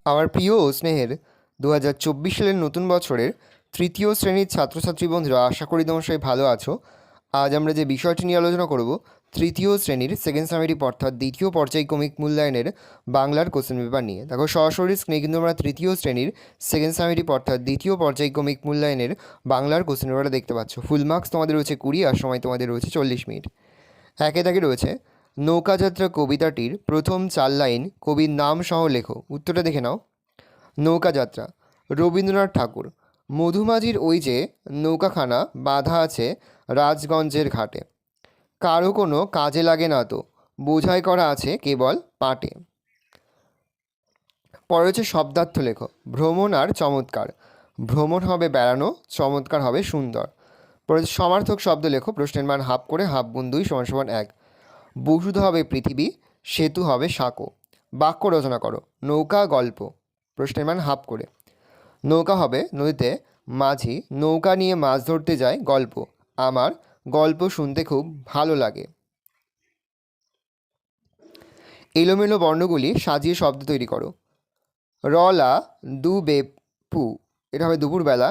আমার প্রিয় ও স্নেহের 2024 সালের নতুন বছরের তৃতীয় শ্রেণীর ছাত্রছাত্রী বন্ধুরা, আশা করি তোমরা সবাই ভালো আছো। আজ আমরা যে বিষয়টি নিয়ে আলোচনা করব, তৃতীয় শ্রেণীর সেকেন্ড সামেটিভ অর্থাৎ দ্বিতীয় পর্যায়ক্রমিক মূল্যায়নের বাংলার কোশ্চেন পেপার নিয়ে। দেখো, সরাসরি স্ক্রিনে কিন্তু আমরা তৃতীয় শ্রেণীর সেকেন্ড সামেটিভ অর্থাৎ দ্বিতীয় পর্যায়ক্রমিক মূল্যায়নের বাংলার কোশ্চেন পেপারটা দেখতে পাচ্ছ। ফুল মার্কস তোমাদের রয়েছে 20 আর সময় তোমাদের রয়েছে 40 মিনিট। একে দাগে রয়েছে নৌকাযাত্রা কবিতাটির প্রথম 4 লাইন কবির নাম সহ লেখো। উত্তরটা দেখে নাও। নৌকাযাত্রা, রবীন্দ্রনাথ ঠাকুর। মধুমাঝির ওই যে নৌকাখানা বাঁধা আছে রাজগঞ্জের ঘাটে, কারো কোনো কাজে লাগে না তো, বোঝাই করা আছে কেবল পাটে। পরে হচ্ছে শব্দার্থ লেখো। ভ্রমণ আর চমৎকার, ভ্রমণ হবে বেড়ানো, চমৎকার হবে সুন্দর। পরে হচ্ছে সমার্থক শব্দ লেখো। প্রশ্নের মান হাফ করে, হাফ গুণ 2 = 1। বসুধ হবে পৃথিবী, সেতু হবে সাঁকো। বাক্য রচনা করো। নৌকা গল্প, প্রশ্নের মান হাফ করে। নৌকা হবে নদীতে, মাঝি নৌকা নিয়ে মাছ ধরতে যায় গল্প, আমার গল্প শুনতে খুব ভালো লাগে। এলোমেলো বর্ণগুলি সাজিয়ে শব্দ তৈরি করো। রলা দু বেপু, এটা হবে দুপুরবেলা।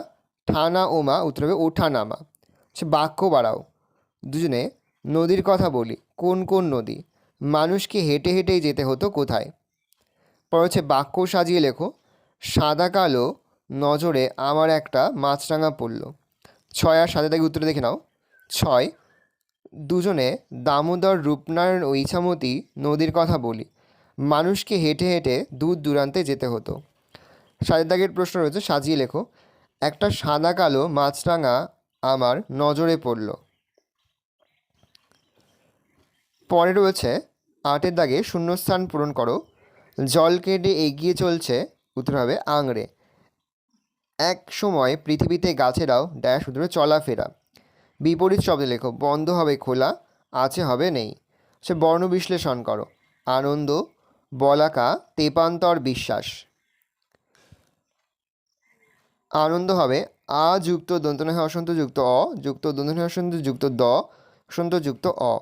ঠানা ওমা, উত্তর হবে ওঠা নামা। বাক্য বাড়াও। দুজনে নদীর কথা বলি, কোন কোন নদী? মানুষকে হেঁটে হেঁটেই যেতে হতো কোথায়? পর হচ্ছে বাক্য সাজিয়ে লেখো। সাদা কালো নজরে আমার একটা মাছরাঙা পড়ল। 6 আর 7 থেকে উত্তর দেখে নাও। 6, দুজনে দামোদর রূপনারায়ণ ও ইছামতি নদীর কথা বলি, মানুষকে হেঁটে হেঁটে দূর দূরান্তে যেতে হতো। 7 দাগের প্রশ্ন রয়েছে, সাজিয়ে লেখো। একটা সাদা কালো মাছরাঙা আমার নজরে পড়ল। পরে রয়েছে 8 দাগে শূন্যস্থান পূরণ করো। জল কেটে এগিয়ে চলছে, উত্তর হবে আংড়ে। এক সময় পৃথিবীতে গাছেরাও ড্যাশ, উত্তরে চলাফেরা। বিপরীত শব্দে লেখো। বন্ধ হবে খোলা, আছে হবে নেই। সে বর্ণ বিশ্লেষণ করো। আনন্দ, বলাকা, তেপান্তর বিশ্বাস। আনন্দ হবে আ যুক্ত দন্তন্য হসন্ত যুক্ত অ যুক্ত দন্তন্য হসন্ত যুক্ত দ হসন্ত যুক্ত অ।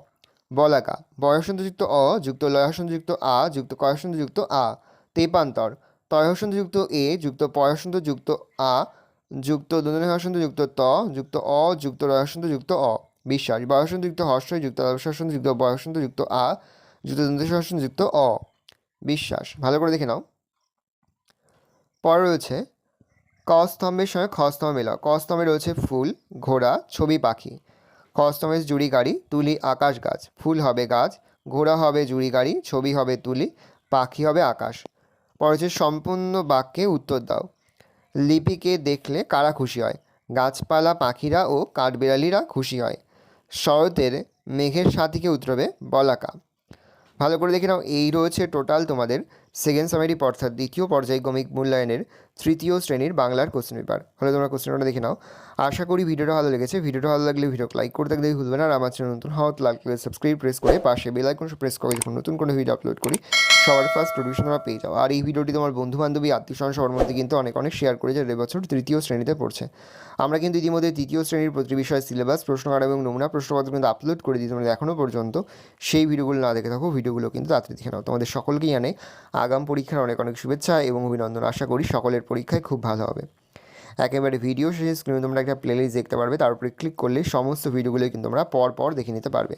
বলাকা বয়সন্ত যুক্ত অ যুক্ত লয়হসন্ত যুক্ত আ যুক্ত কয়হসন্ত যুক্ত আ। তেপান্তর তয়হসন্ত যুক্ত এ যুক্ত পয়হসন্ত যুক্ত আ যুক্ত দন্তন্য হসন্ত যুক্ত ত যুক্ত অ যুক্ত রয়হসন্ত যুক্ত অ। বিশ্বাস বয়সন্ত যুক্ত হর্ষই যুক্ত লয়হসন্ত যুক্ত বয়সন্ত যুক্ত আ যুক্ত দন্ত হসন্ত যুক্ত অ। বিশ্বাস। ভালো করে দেখে নাও। পরে রয়েছে ক স্তম্ভের সঙ্গে খ স্তম্ভ মেলাও। ক স্তম্ভে রয়েছে ফুল, ঘোড়া, ছবি, পাখি। খ স্তম্ভে জুড়ি গাড়ি, তুলি, আকাশ, গাছ। ফুল হবে গাছ, ঘোড়া হবে জুড়ি গাড়ি, ছবি হবে তুলি, পাখি হবে আকাশ। পরে হচ্ছে সম্পূর্ণ বাক্যে উত্তর দাও। লিপিকে দেখলে কারা খুশি হয়? গাছপালা, পাখিরা ও কাঠবিড়ালিরা খুশি হয়। শরতের মেঘের সাথীকে উত্তর হবে বলাকা। ভালো করে দেখে নাও। এই রয়েছে টোটাল তোমাদের সেকেন্ড সামেটিভ অর্থাৎ দ্বিতীয় পর্যায়ক্রমিক মূল্যায়নের তৃতীয় শ্রেণীর বাংলার কোশ্চেন পেপার। হলে তোমরা কোশ্চেন পেপারটা দেখে নাও। আশা করি ভিডিওটা ভালো লেগেছে। ভিডিওটা ভালো লাগলে ভিডিওকে লাইক করতে দেখে ভুলবে না। আর আমার চ্যানেল নতুন হওয়া লাগলে সাবস্ক্রাইব প্রেস করে পাশে বেল আইকন প্রেস করে যখন নতুন কোনো ভিডিও আপলোড করি সবার ফার্স্ট নোটিফিকেশন তোমরা পেয়ে যাও। আর এই ভিডিওটি তোমার বন্ধু বান্ধবী আত্মীয় স্বজন সবার মধ্যে কিন্তু অনেক অনেক শেয়ার করে, যে এবছর তৃতীয় শ্রেণীতে পড়ছে। আমরা কিন্তু ইতিমধ্যে তৃতীয় শ্রেণীর প্রতি বিষয় সিলেবাস, প্রশ্নকার এবং নমুনা প্রশ্নপত্র কিন্তু আপলোড করে দিই। তোমরা এখনও পর্যন্ত সেই ভিডিওগুলো না দেখে থাকো, ভিডিওগুলো কিন্তু তাড়াতাড়ি দেখে নাও। তোমাদের সকলকেই জানে আগাম পরীক্ষার অনেক অনেক শুভেচ্ছা এবং অভিনন্দন। আশা করি সকলের পরীক্ষায় খুব ভালো হবে। একেবারে ভিডিও শেষে স্ক্রিনে তোমরা একটা প্লেলিস্ট দেখতে পারবে, তার উপরে ক্লিক করলে সমস্ত ভিডিওগুলোই কিন্তু তোমরা পর পর দেখে নিতে পারবে।